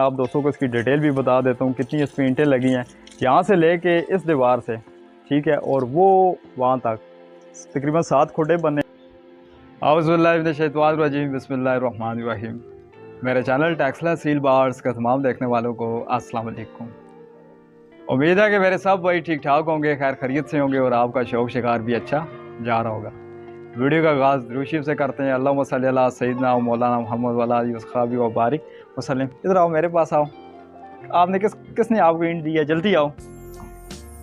आप दोस्तों को इसकी डिटेल भी बता देता हूँ कितनी इस पर ईंटें लगी हैं, यहाँ से लेके इस दीवार से, ठीक है, और वो वहाँ तक तकरीबन 7 खुटे बने। औज़ुबिल्लाहिमिनश्शैतानिर्रजीम, बिस्मिल्लाहिर्रहमानिर्रहीम। मेरे चैनल टेक्सला सील बार्स का तमाम देखने वालों को अस्सलाम वालेकुम। उम्मीद है कि मेरे सब भाई ठीक ठाक होंगे, खैर खैरियत से होंगे और आपका शौक शिकार भी अच्छा जा रहा होगा। वीडियो का आगाज़ दुरूद शरीफ से करते हैं। अल्लाहुम्मा सल्ली अला सय्यिदना व मौलाना मुहम्मद व अला आलिहि वस्हबिहि व बारिक वसल्लम। इधर आओ, मेरे पास आओ। आपने किसने आपको ईंट दी है? जल्दी आओ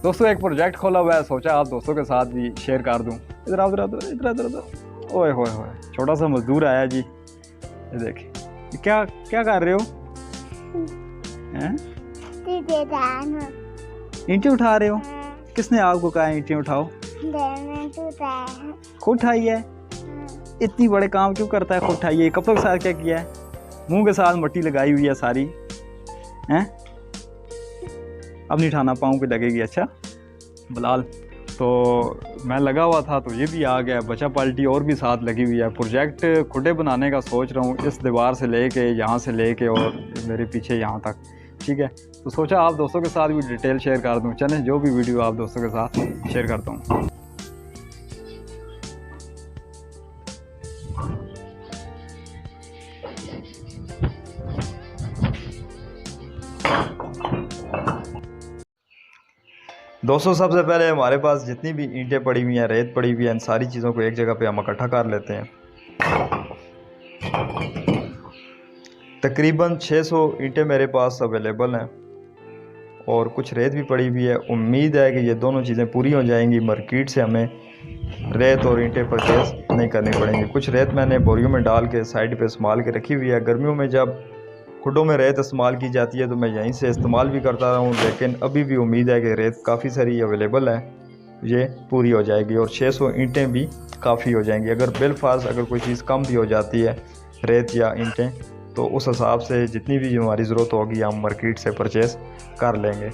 दोस्तों। एक प्रोजेक्ट खोला हुआ है, सोचा आप दोस्तों के साथ भी शेयर कर दूं। इधर आओ, इधर। ओए होए होए, छोटा सा मजदूर आया जी। ये देखिए, क्या क्या कर रहे हो? ईंटें उठा रहे हो? किसने आपको कहा ईंटें उठाओ? खुद उठाई है? इतनी बड़े काम क्यों करता है? खुद उठाइए। कपड़ों के साथ क्या किया है? मुंह के साथ मट्टी लगाई हुई है सारी, हैं? अब नहीं उठाना, पाँव पे लगेगी। अच्छा बिलाल, तो मैं लगा हुआ था तो ये भी आ गया। बचा पाल्टी और भी साथ लगी हुई है। प्रोजेक्ट खुडे बनाने का सोच रहा हूँ, इस दीवार से लेके, यहाँ से लेके और मेरे पीछे यहाँ तक, ठीक है। तो सोचा आप दोस्तों के साथ भी डिटेल शेयर कर दूँ। चलें, जो भी वीडियो आप दोस्तों के साथ शेयर करता हूँ। दोस्तों, सबसे पहले हमारे पास जितनी भी ईंटें पड़ी हुई हैं, रेत पड़ी हुई है, इन सारी चीज़ों को एक जगह पे हम इकट्ठा कर लेते हैं। तकरीबन 600 ईंटें मेरे पास अवेलेबल हैं और कुछ रेत भी पड़ी हुई है। उम्मीद है कि ये दोनों चीज़ें पूरी हो जाएंगी। मार्केट से हमें रेत और ईंटें परचेज़ नहीं करनी पड़ेंगी। कुछ रेत मैंने बोरियों में डाल के साइड पे संभाल के रखी हुई है। गर्मियों में जब खुडों में रेत इस्तेमाल की जाती है तो मैं यहीं से इस्तेमाल भी करता रहा हूँ, लेकिन अभी भी उम्मीद है कि रेत काफ़ी सारी अवेलेबल है, ये पूरी हो जाएगी और 600 ईंटें भी काफ़ी हो जाएंगी। अगर बिलफाज अगर कोई चीज़ कम भी हो जाती है, रेत या ईंटें, तो उस हिसाब से जितनी भी हमारी ज़रूरत होगी हम मार्केट से परचेज़ कर लेंगे।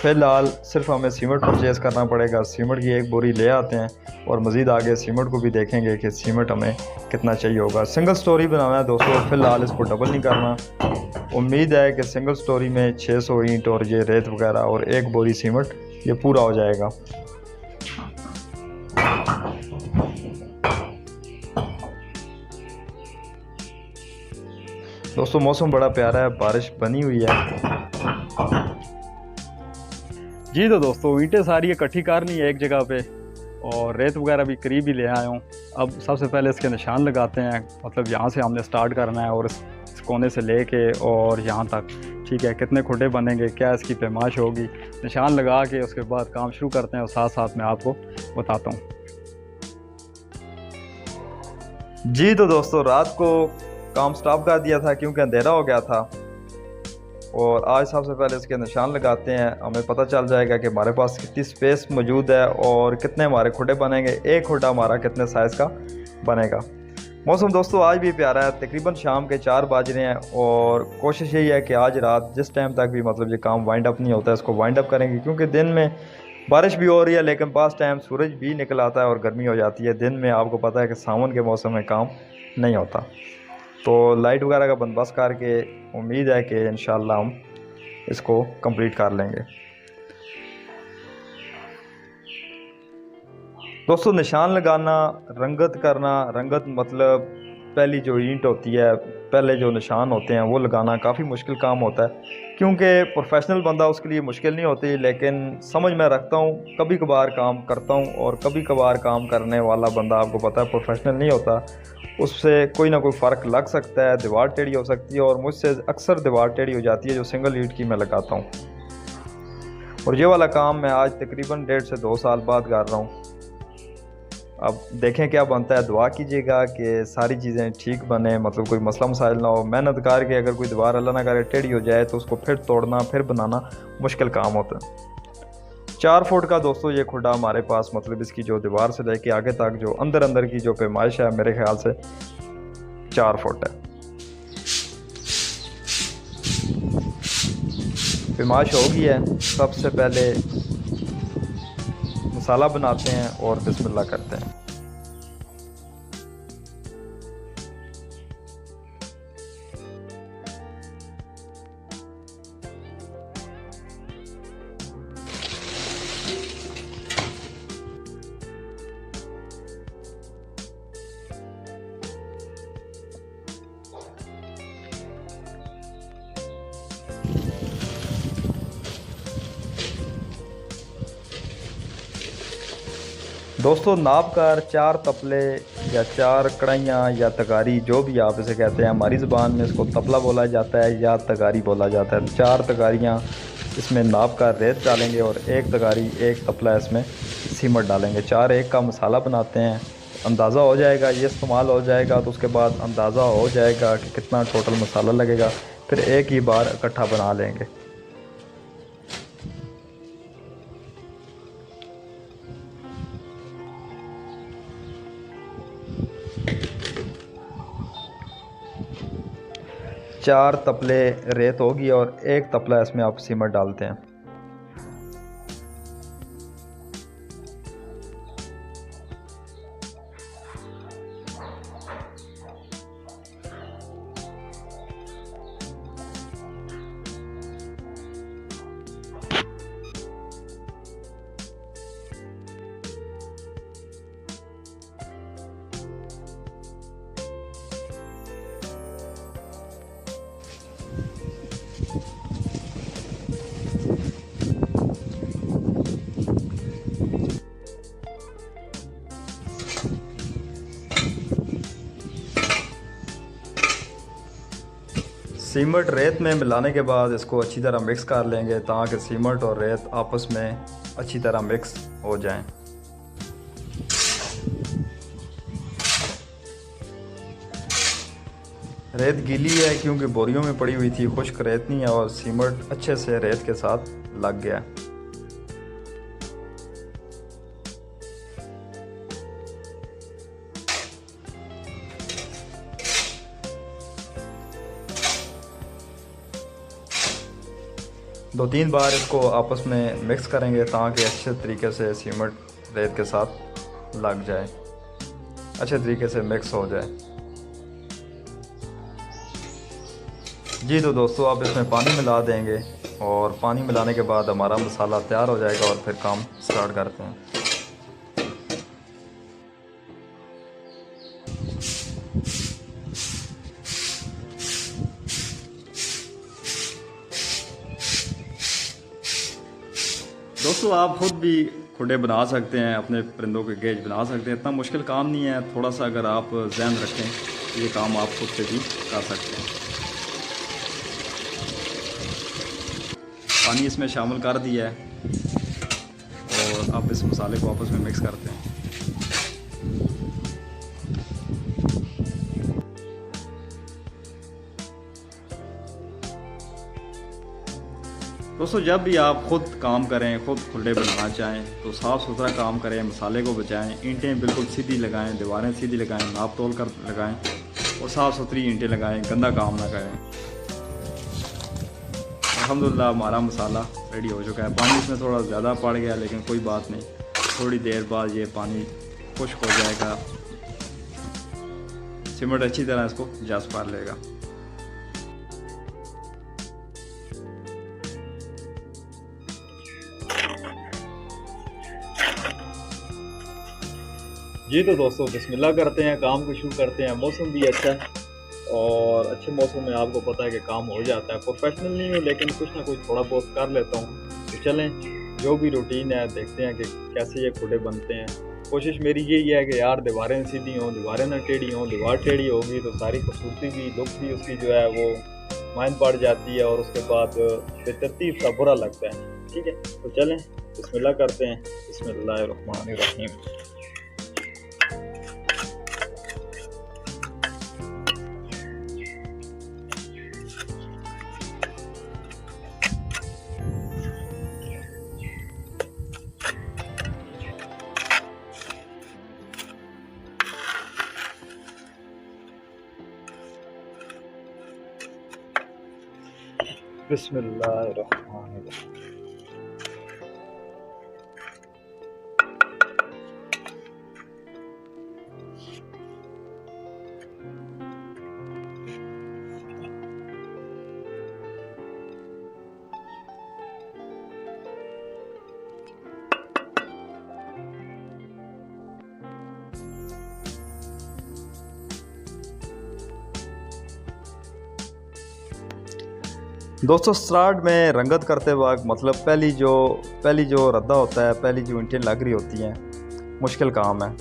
फ़िलहाल सिर्फ हमें सीमेंट परचेज़ करना पड़ेगा। सीमेंट की एक बोरी ले आते हैं और मज़ीद आगे सीमेंट को भी देखेंगे कि सीमेंट हमें कितना चाहिए होगा। सिंगल स्टोरी बनाना है दोस्तों, फ़िलहाल इसको डबल नहीं करना। उम्मीद है कि सिंगल स्टोरी में 600 ईंट और ये रेत वगैरह और एक बोरी सीमेंट, ये पूरा हो जाएगा। दोस्तों, मौसम बड़ा प्यारा है, बारिश बनी हुई है जी। तो दोस्तों, ईंटें सारी इकट्ठी करनी है एक जगह पे और रेत वगैरह भी करीब ही ले आया हूँ। अब सबसे पहले इसके निशान लगाते हैं, मतलब यहाँ से हमने स्टार्ट करना है और इस कोने से लेके और यहाँ तक, ठीक है। कितने खुडे बनेंगे, क्या इसकी पैमाइश होगी, निशान लगा के उसके बाद काम शुरू करते हैं और साथ साथ मैं आपको बताता हूँ जी। तो दोस्तों, रात को काम स्टॉप कर दिया था क्योंकि अंधेरा हो गया था और आज सबसे पहले इसके निशान लगाते हैं। हमें पता चल जाएगा कि हमारे पास कितनी स्पेस मौजूद है और कितने हमारे खुडे बनेंगे, एक खुडा हमारा कितने साइज़ का बनेगा। मौसम दोस्तों आज भी प्यारा है, तकरीबन शाम के 4 बज रहे हैं और कोशिश यही है कि आज रात जिस टाइम तक भी मतलब ये काम वाइंड अप नहीं होता है, इसको वाइंड अप करेंगे, क्योंकि दिन में बारिश भी हो रही है लेकिन पास टाइम सूरज भी निकल आता है और गर्मी हो जाती है। दिन में आपको पता है कि सावन के मौसम में काम नहीं होता, तो लाइट वगैरह का बंदोबस्त करके उम्मीद है कि इंशाल्लाह हम इसको कंप्लीट कर लेंगे। दोस्तों, निशान लगाना, रंगत करना, रंगत मतलब पहली जो ईंट होती है, पहले जो निशान होते हैं वो लगाना काफ़ी मुश्किल काम होता है, क्योंकि प्रोफेशनल बंदा उसके लिए मुश्किल नहीं होती, लेकिन समझ में रखता हूँ, कभी कभार काम करता हूँ और कभी कभार काम करने वाला बंदा आपको पता है प्रोफेशनल नहीं होता, उससे कोई ना कोई फ़र्क लग सकता है, दीवार टेढ़ी हो सकती है और मुझसे अक्सर दीवार टेढ़ी हो जाती है जो सिंगल ईंट की मैं लगाता हूँ। और ये वाला काम मैं आज तकरीबन 1.5 से 2 साल बाद कर रहा हूँ। अब देखें क्या बनता है। दुआ कीजिएगा कि सारी चीज़ें ठीक बने, मतलब कोई मसला मसाइल ना हो। मेहनत करके अगर कोई दीवार अल्लाह ना करे टेढ़ी हो जाए तो उसको फिर तोड़ना, फिर बनाना मुश्किल काम होता है। 4 फुट का दोस्तों ये खुडा हमारे पास, मतलब इसकी जो दीवार से लेके आगे तक जो अंदर की जो पैमाइश है मेरे ख्याल से 4 फुट है। पैमाइश हो गई है। सबसे पहले मसाला बनाते हैं और बिस्मिल्लाह करते हैं। दोस्तों नाप कर 4 तपले या 4 कढ़ाइयाँ या तगारी, जो भी आप इसे कहते हैं, हमारी ज़ुबान में इसको तपला बोला जाता है या तगारी बोला जाता है। 4 तगारियाँ इसमें नाप कर रेत डालेंगे और 1 तगारी 1 तपला इसमें सीमट डालेंगे। 4 1 का मसाला बनाते हैं। अंदाज़ा हो जाएगा, ये इस्तेमाल हो जाएगा तो उसके बाद अंदाज़ा हो जाएगा कि कितना टोटल मसाला लगेगा, फिर एक ही बार इकट्ठा बना लेंगे। चार तपले रेत होगी और 1 तपला इसमें आप सीमट डालते हैं। सीमट रेत में मिलाने के बाद इसको अच्छी तरह मिक्स कर लेंगे ताकि सीमट और रेत आपस में अच्छी तरह मिक्स हो जाएं। रेत गीली है क्योंकि बोरियों में पड़ी हुई थी, खुश्क रेत नहीं है और सीमट अच्छे से रेत के साथ लग गया है। दो तीन बार इसको आपस में मिक्स करेंगे ताकि अच्छे तरीके से सीमेंट रेत के साथ लग जाए, अच्छे तरीके से मिक्स हो जाए। जी तो दोस्तों आप इसमें पानी मिला देंगे और पानी मिलाने के बाद हमारा मसाला तैयार हो जाएगा और फिर काम स्टार्ट करते हैं। दोस्तों आप खुद भी खुडे बना सकते हैं, अपने परिंदों के गेज बना सकते हैं। इतना मुश्किल काम नहीं है, थोड़ा सा अगर आप ध्यान रखें ये काम आप खुद से भी कर सकते हैं। पानी इसमें शामिल कर दिया है और अब इस मसाले को आपस में मिक्स करते हैं। दोस्तों जब भी आप ख़ुद काम करें, ख़ुद खुले बनाना चाहें तो साफ़ सुथरा काम करें, मसाले को बचाएं, ईंटें बिल्कुल सीधी लगाएं, दीवारें सीधी लगाएं, नाप तोल कर लगाएं और साफ़ सुथरी ईंटें लगाएं, गंदा काम ना करें। अल्हम्दुलिल्लाह हमारा मसाला रेडी हो चुका है। पानी इसमें थोड़ा ज़्यादा पड़ गया लेकिन कोई बात नहीं, थोड़ी देर बाद ये पानी खुश्क हो जाएगा, सीमेंट अच्छी तरह इसको जज़्ब कर लेगा। जी तो दोस्तों बिस्मिल्लाह करते हैं, काम को शुरू करते हैं। मौसम भी अच्छा है और अच्छे मौसम में आपको पता है कि काम हो जाता है। प्रोफेशनल नहीं हूँ लेकिन कुछ ना कुछ थोड़ा बहुत कर लेता हूँ। तो चलें जो भी रूटीन है देखते हैं कि कैसे ये खुडे बनते हैं। कोशिश मेरी यही है कि यार दीवारें सीधी हों, दीवारें ना टेढ़ी हों। दीवार टेढ़ी होगी तो सारी खूबसूरती भी, लुक भी उसकी जो है वो मायन पड़ जाती है और उसके बाद बेतरतीब सा बुरा लगता है। ठीक है तो चलें बिस्मिल्लाह करते हैं। बिस्मिल्लाहिर्रहमानिर्रहीम। बिस्मिल्लाहिर्रहमानिर्रहीम। दोस्तों स्टार्ट में रंगत करते वक्त मतलब पहली जो रद्दा होता है, पहली जो ईंटें लग रही होती हैं मुश्किल काम है।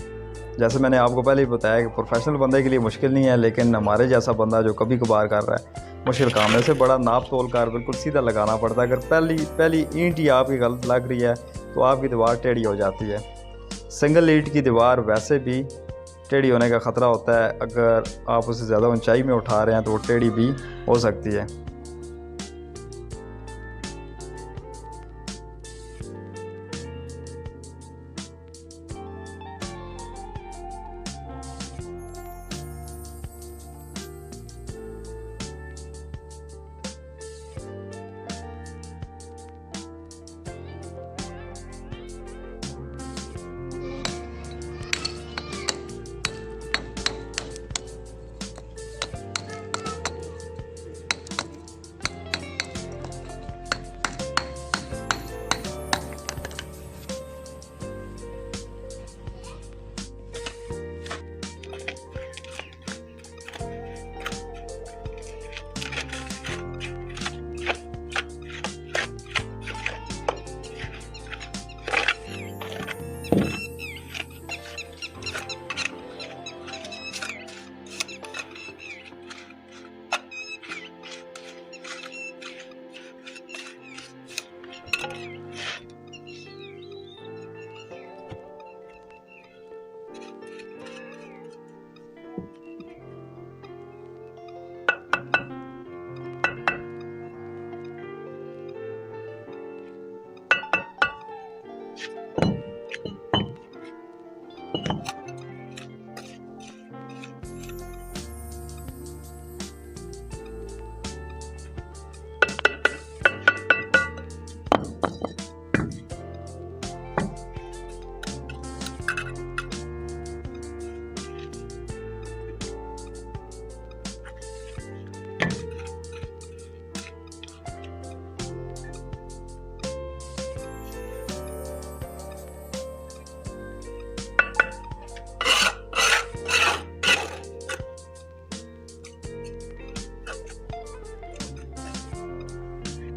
जैसे मैंने आपको पहले ही बताया कि प्रोफेशनल बंदे के लिए मुश्किल नहीं है, लेकिन हमारे जैसा बंदा जो कभी कभार कर रहा है मुश्किल काम है। इसे बड़ा नाप तोल कर बिल्कुल सीधा लगाना पड़ता है। अगर पहली ईंट ही आपकी गलत लग रही है तो आपकी दीवार टेढ़ी हो जाती है। सिंगल ईंट की दीवार वैसे भी टेढ़ी होने का ख़तरा होता है, अगर आप उसे ज़्यादा ऊंचाई में उठा रहे हैं तो वो टेढ़ी भी हो सकती है।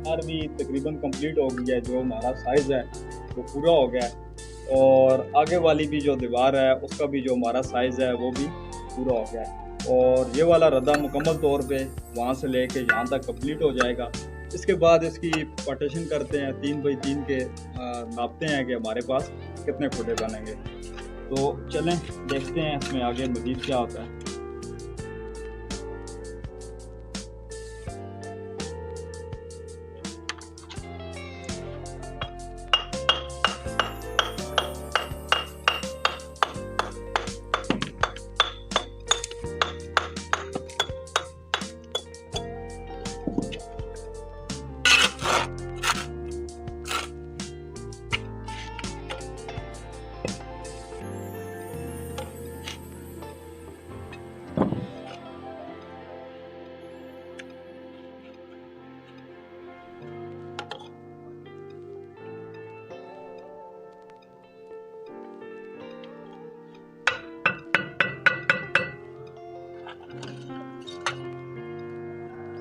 और भी तकरीबन कंप्लीट हो गई है। जो हमारा साइज़ है वो पूरा हो गया है और आगे वाली भी जो दीवार है उसका भी जो हमारा साइज़ है वो भी पूरा हो गया है। और ये वाला रद्दा मुकम्मल तौर पे वहाँ से लेके यहाँ तक कंप्लीट हो जाएगा। इसके बाद इसकी पार्टीशन करते हैं, 3 बाई 3 के नापते हैं कि हमारे पास कितने खुटे बनेंगे। तो चलें देखते हैं इसमें आगे मज़ीद क्या होता है।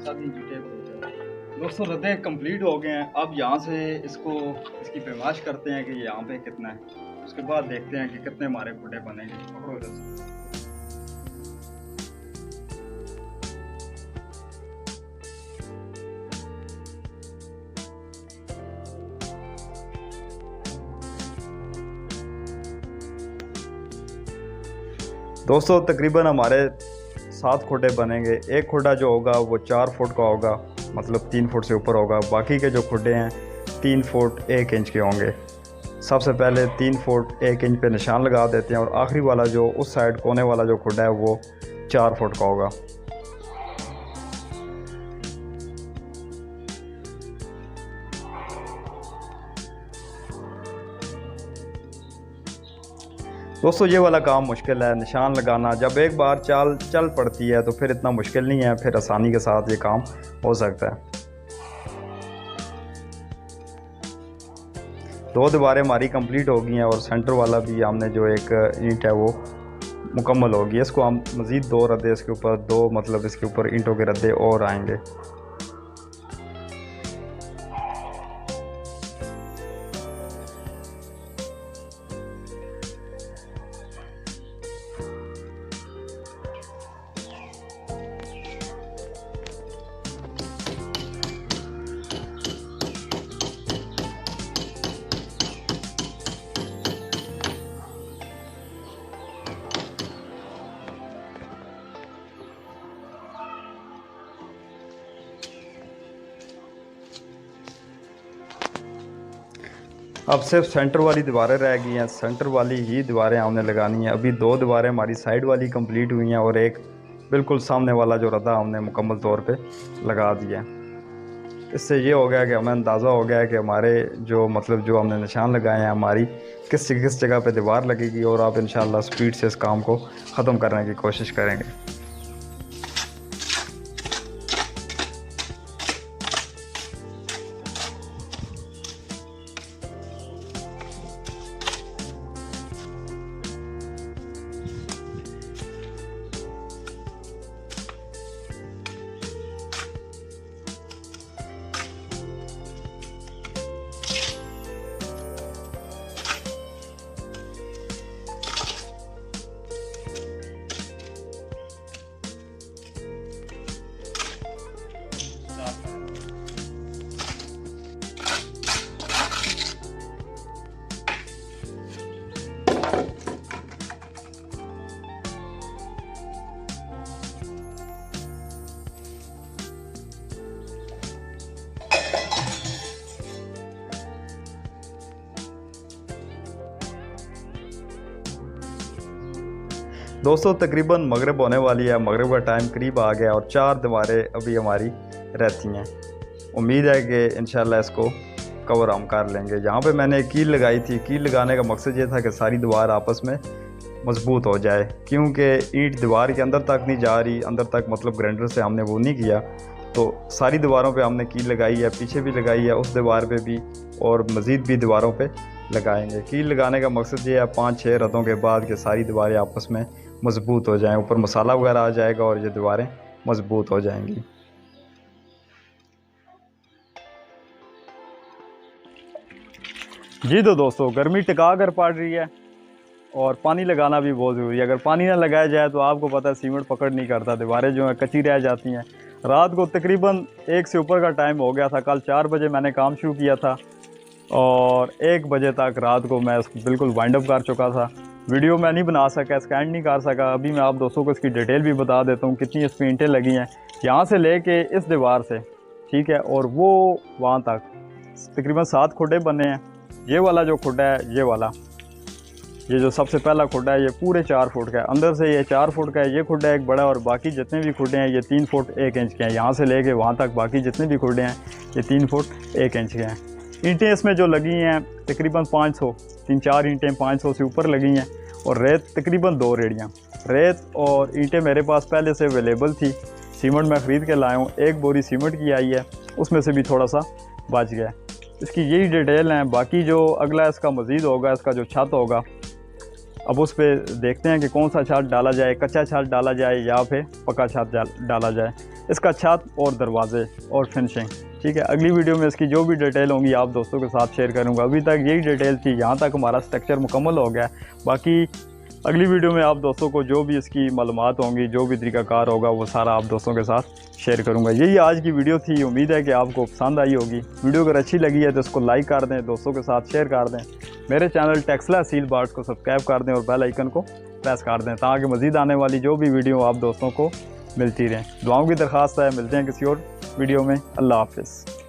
सभी जुटे हुए हैं। दोस्तों रद्दे कंप्लीट हो गए हैं। अब यहाँ से इसकी पैमाश करते हैं कि यहाँ पे कितना है। उसके बाद देखते हैं कि कितने हमारे फुटे बनेंगे। पकड़ो जैसे दोस्तों तकरीबन हमारे 7 खुटे बनेंगे। एक खुटा जो होगा वो 4 फुट का होगा, मतलब 3 फुट से ऊपर होगा। बाकी के जो खुटे हैं 3 फुट 1 इंच के होंगे। सबसे पहले 3 फुट 1 इंच पे निशान लगा देते हैं और आखिरी वाला जो उस साइड कोने वाला जो खुटा है वो 4 फुट का होगा। दोस्तों ये वाला काम मुश्किल है, निशान लगाना। जब एक बार चाल चल पड़ती है तो फिर इतना मुश्किल नहीं है, फिर आसानी के साथ ये काम हो सकता है। 2 दीवारें हमारी कंप्लीट हो गई हैं और सेंटर वाला भी हमने जो एक ईंट है वो मुकम्मल हो गई। इसको हम मज़ीद 2 रद्दे इसके ऊपर, 2 मतलब इसके ऊपर ईंटों के रद्दे और आएंगे। अब सिर्फ सेंटर वाली दीवारें रह गई हैं, सेंटर वाली ही दीवारें हमने लगानी हैं। अभी 2 दीवारें हमारी साइड वाली कंप्लीट हुई हैं और एक बिल्कुल सामने वाला जो रदा हमने मुकम्मल तौर पे लगा दिया है। इससे ये हो गया कि हमें अंदाज़ा हो गया है कि हमारे जो मतलब जो हमने निशान लगाए हैं हमारी किस जगह पे दीवार लगेगी, और आप इंशाल्लाह स्पीड से इस काम को ख़त्म करने की कोशिश करेंगे। दोस्तों तकरीबन मगरिब होने वाली है, मगरिब का टाइम करीब आ गया और 4 दीवारें अभी हमारी रहती हैं। उम्मीद है कि इंशाल्लाह इसको कवर हम कर लेंगे। यहाँ पे मैंने एक कील लगाई थी। कील लगाने का मकसद ये था कि सारी दीवार आपस में मजबूत हो जाए, क्योंकि ईंट दीवार के अंदर तक नहीं जा रही, अंदर तक मतलब ग्राइंडर से हमने वो नहीं किया। तो सारी दीवारों पे हमने कील लगाई है, पीछे भी लगाई है, उस दीवार पे भी, और मज़ीद भी दीवारों पे लगाएंगे। कील लगाने का मकसद ये है 5-6 रतों के बाद कि सारी दीवारें आपस में मज़बूत हो जाएं, ऊपर मसाला वगैरह आ जाएगा और ये दीवारें मज़बूत हो जाएंगी। जी तो दोस्तों गर्मी टिका कर पड़ रही है और पानी लगाना भी बहुत ज़रूरी है। अगर पानी ना लगाया जाए तो आपको पता है सीमेंट पकड़ नहीं करता, दीवारें जो हैं कच्ची रह जाती हैं। रात को तकरीबन 1 से ऊपर का टाइम हो गया था। कल 4 बजे मैंने काम शुरू किया था और 1 बजे तक रात को मैं बिल्कुल वाइंड अप कर चुका था। वीडियो मैं नहीं बना सका, स्कैन नहीं कर सका। अभी मैं आप दोस्तों को इसकी डिटेल भी बता देता हूँ कितनी इस ईंटें लगी हैं, यहाँ से लेके इस दीवार से, ठीक है, और वो वहाँ तक तकरीबन 7 खुड्डे बने हैं। ये वाला जो खुड्डा है, ये जो सबसे पहला खुड्डा है, ये पूरे 4 फुट का है। अंदर से ये 4 फुट का है, ये खुड्डा एक बड़ा, और बाकी जितने भी खुड्डे हैं ये 3 फुट 1 इंच के हैं। यहाँ से लेके वहाँ तक बाकी जितने भी खुड्डे हैं ये 3 फुट 1 इंच के हैं। ईंटें इसमें जो लगी हैं तकरीबन 500, 3-4 ईंटें 500 से ऊपर लगी हैं, और रेत तकरीबन 2 रेड़ियाँ। रेत और ईंटें मेरे पास पहले से अवेलेबल थी। सीमेंट मैं ख़रीद के लाया हूँ, 1 बोरी सीमेंट की आई है, उसमें से भी थोड़ा सा बच गया। इसकी यही डिटेल हैं। बाकी जो अगला इसका मज़ीद होगा, इसका जो छत होगा, अब उस पर देखते हैं कि कौन सा छत डाला जाए, कच्चा छत डाला जाए या फिर पक्का छत डाला जाए। इसका छत और दरवाजे और फिनिशिंग, ठीक है। अगली वीडियो में इसकी जो भी डिटेल होंगी आप दोस्तों के साथ शेयर करूंगा। अभी तक यही डिटेल थी, यहाँ तक हमारा स्ट्रक्चर मुकम्मल हो गया। बाकी अगली वीडियो में आप दोस्तों को जो भी इसकी मालूमात होंगी, जो भी तरीक़ाकार होगा, वो सारा आप दोस्तों के साथ शेयर करूंगा। यही आज की वीडियो थी। उम्मीद है कि आपको पसंद आई होगी। वीडियो अगर अच्छी लगी है तो इसको लाइक कर दें, दोस्तों के साथ शेयर कर दें। मेरे चैनल टेक्सला सील बार्ट्स को सब्सक्राइब कर दें और बेल आइकन को प्रेस कर दें, ताकि मज़ीद आने वाली जो भी वीडियो आप दोस्तों को मिलती रहें। दुआओं की दरख्वास्त है। मिलते हैं किसी और वीडियो में। अल्लाह हाफ़िज़।